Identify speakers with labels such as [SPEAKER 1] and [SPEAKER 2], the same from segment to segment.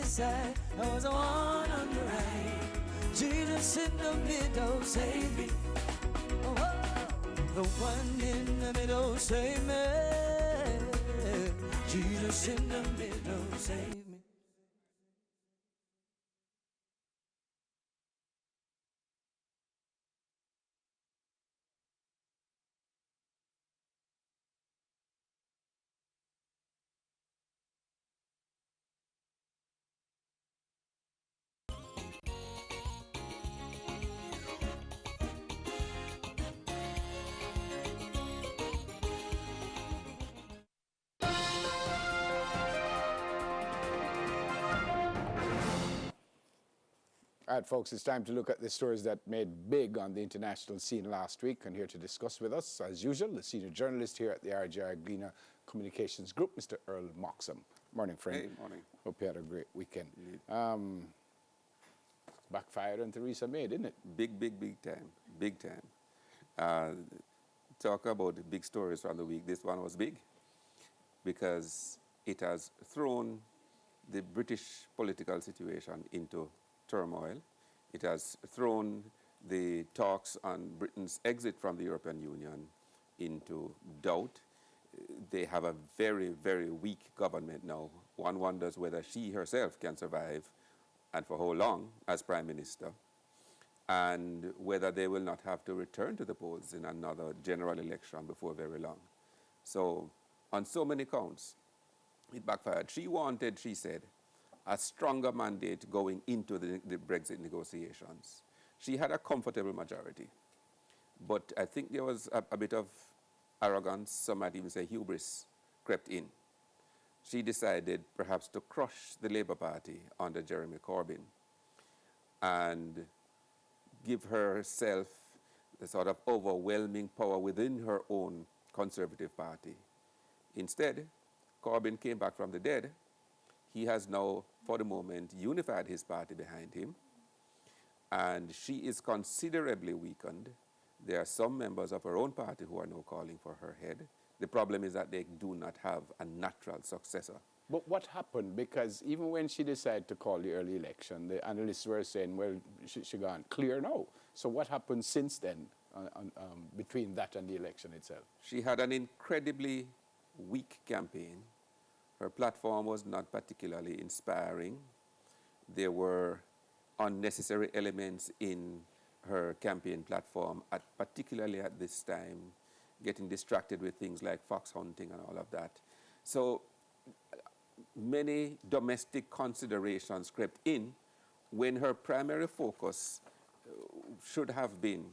[SPEAKER 1] side, I was the one on the right. Jesus in the middle, save me. Oh, the one in the middle, save me. Jesus in the middle, save me.
[SPEAKER 2] All right, folks, it's time to look at the stories that made big on the international scene last week. And here to discuss with us, as usual, the senior journalist here at the RGR Gleaner Communications Group, Mr. Earl Moxham. Morning, friend.
[SPEAKER 3] Hey, morning.
[SPEAKER 2] Hope you had a great weekend.
[SPEAKER 3] Indeed.
[SPEAKER 2] Backfired on Theresa May, didn't it?
[SPEAKER 3] Big time. Big time. Uh, Talk about the big stories from the week. This one was big because it has thrown the British political situation into turmoil. It has thrown the talks on Britain's exit from the European Union into doubt. They have a very, very weak government now. One wonders whether she herself can survive and for how long as Prime Minister, and whether they will not have to return to the polls in another general election before very long. So, on so many counts, it backfired. She wanted, she said, a stronger mandate going into the Brexit negotiations. She had a comfortable majority, but I think there was a bit of arrogance, some might even say hubris, crept in. She decided perhaps to crush the Labour Party under Jeremy Corbyn and give herself the sort of overwhelming power within her own Conservative Party. Instead, Corbyn came back from the dead. He has now, for the moment, unified his party behind him, and she is considerably weakened. There are some members of her own party who are now calling for her head. The problem is that they do not have a natural successor.
[SPEAKER 2] But what happened? Because even when she decided to call the early election, the analysts were saying, well, she gone clear now. So what happened since then between that and the election itself?
[SPEAKER 3] She had an incredibly weak campaign. Her platform was not particularly inspiring. There were unnecessary elements in her campaign platform, particularly at this time, getting distracted with things like fox hunting and all of that. So many domestic considerations crept in when her primary focus should have been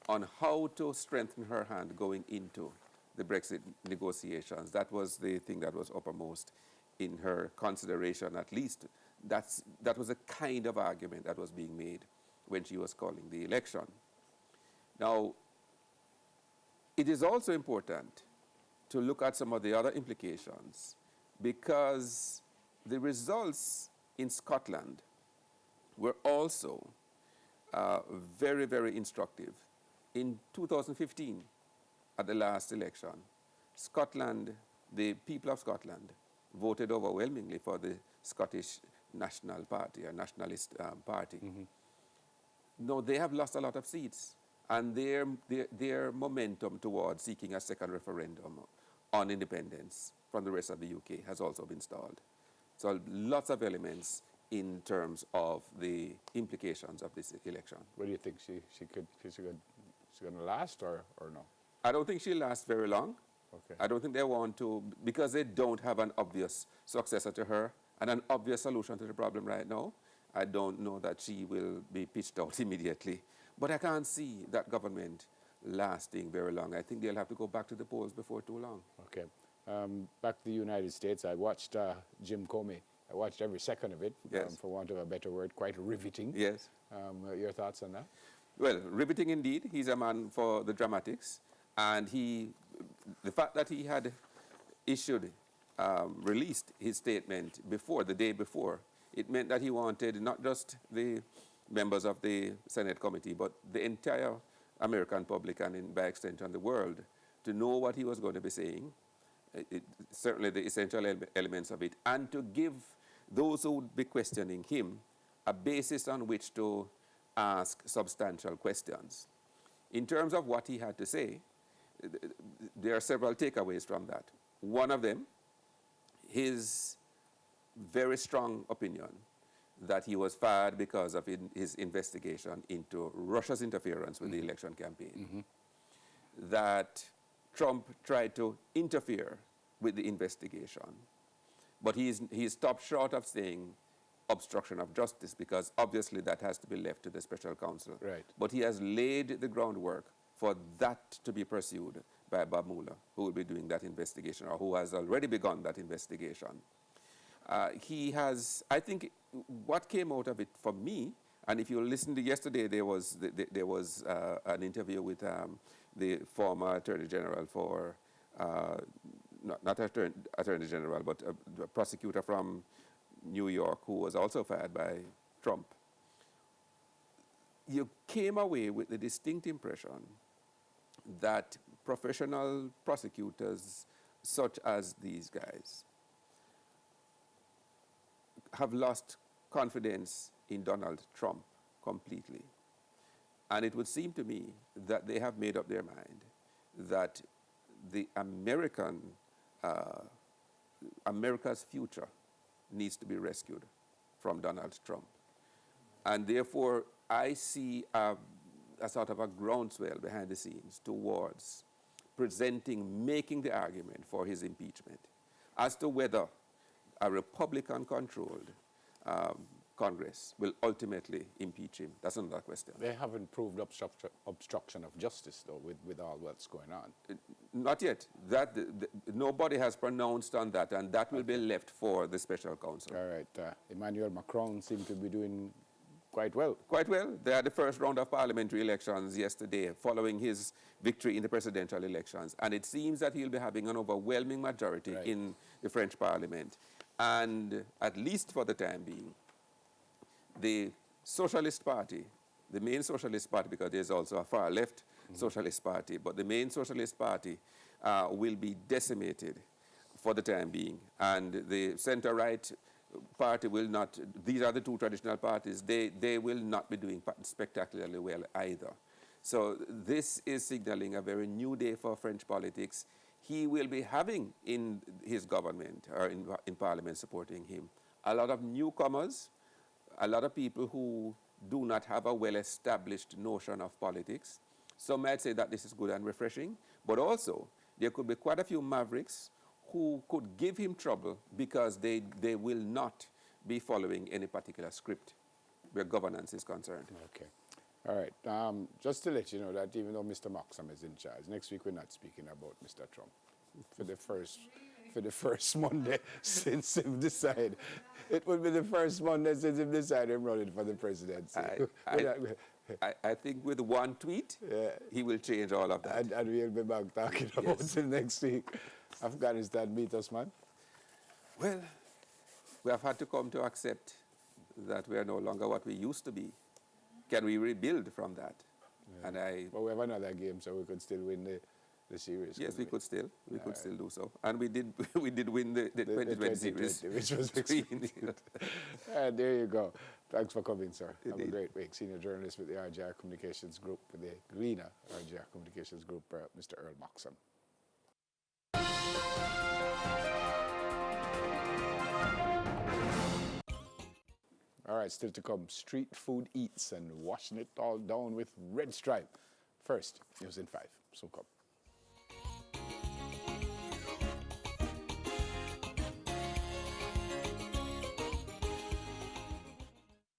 [SPEAKER 3] on how to strengthen her hand going into the Brexit negotiations. That was the thing that was uppermost in her consideration, at least. That was a kind of argument that was being made when she was calling the election. Now, it is also important to look at some of the other implications, because the results in Scotland were also very, very instructive. In 2015, at the last election, Scotland, the people of Scotland, voted overwhelmingly for the Scottish National Party, or Nationalist Party. Mm-hmm. No, they have lost a lot of seats, and their momentum towards seeking a second referendum on independence from the rest of the UK has also been stalled. So lots of elements in terms of the implications of this election.
[SPEAKER 2] What do you think? She's going to last or no?
[SPEAKER 3] I don't think she'll last very long.
[SPEAKER 2] Okay.
[SPEAKER 3] I don't think they want to, because they don't have an obvious successor to her and an obvious solution to the problem right now. I don't know that she will be pitched out immediately. But I can't see that government lasting very long. I think they'll have to go back to the polls before too long.
[SPEAKER 2] Okay. Back to the United States, I watched Jim Comey. I watched every second of it,
[SPEAKER 3] yes.
[SPEAKER 2] For want of a better word, quite riveting.
[SPEAKER 3] Yes.
[SPEAKER 2] Your thoughts on that?
[SPEAKER 3] Well, riveting indeed. He's a man for the dramatics. And the fact that he had released his statement the day before, it meant that he wanted not just the members of the Senate committee, but the entire American public and by extension the world to know what he was going to be saying, certainly the essential elements of it, and to give those who would be questioning him a basis on which to ask substantial questions. In terms of what he had to say, there are several takeaways from that. One of them, his very strong opinion that he was fired because of his investigation into Russia's interference with the election campaign. That Trump tried to interfere with the investigation. But he's stopped short of saying obstruction of justice, because obviously that has to be left to the special counsel.
[SPEAKER 2] Right.
[SPEAKER 3] But he has laid the groundwork for that to be pursued by Bob Mueller, who will be doing that investigation, or who has already begun that investigation. He has, I think, what came out of it for me, and if you listened to yesterday, there was an interview with the former Attorney General for, not Attorney General, but a prosecutor from New York who was also fired by Trump. You came away with the distinct impression that professional prosecutors such as these guys have lost confidence in Donald Trump completely. And it would seem to me that they have made up their mind that the America's future needs to be rescued from Donald Trump. And therefore, I see a sort of a groundswell behind the scenes towards making the argument for his impeachment. As to whether a Republican-controlled Congress will ultimately impeach him, that's another question.
[SPEAKER 2] They haven't proved obstruction of justice, though, with all what's going on.
[SPEAKER 3] Not yet. Nobody has pronounced on that, and that will be left for the special counsel.
[SPEAKER 2] All right. Emmanuel Macron seemed to be doing quite well.
[SPEAKER 3] Quite well. They had the first round of parliamentary elections yesterday, following his victory in the presidential elections. And it seems that he'll be having an overwhelming majority in the French parliament. And at least for the time being, the Socialist Party, the main Socialist Party, because there's also a far-left Socialist Party, but the main Socialist Party will be decimated for the time being. And the center-right party will not, these are the two traditional parties, they will not be doing spectacularly well either. So this is signaling a very new day for French politics. He will be having in his government, or in parliament supporting him, a lot of newcomers, a lot of people who do not have a well-established notion of politics. Some might say that this is good and refreshing, but also there could be quite a few mavericks who could give him trouble because they will not be following any particular script where governance is concerned.
[SPEAKER 2] Okay. All right. Just to let you know that even though Mr. Moxham is in charge, next week we're not speaking about Mr. Trump. For the first Monday since him decided. It will be the first Monday since him decided I'm running for the presidency.
[SPEAKER 3] I think with one tweet, he will change all of that.
[SPEAKER 2] And we'll be back talking about it next week. Afghanistan, meet us, man.
[SPEAKER 3] Well, we have had to come to accept that we are no longer what we used to be. Can we rebuild from that?
[SPEAKER 2] Yeah. But we have another game, so we could still win the series.
[SPEAKER 3] Yes, we could still. We could still do so. And we did win the 2020 series.
[SPEAKER 2] Which was extremely good. And there you go. Thanks for coming, sir. Indeed. Have a great week. Senior journalist with the RGR Communications Group, with the Greener RGR Communications Group, Mr. Earl Moxham. All right, still to come, street food eats and washing it all down with Red Stripe. First, news in 5. So come.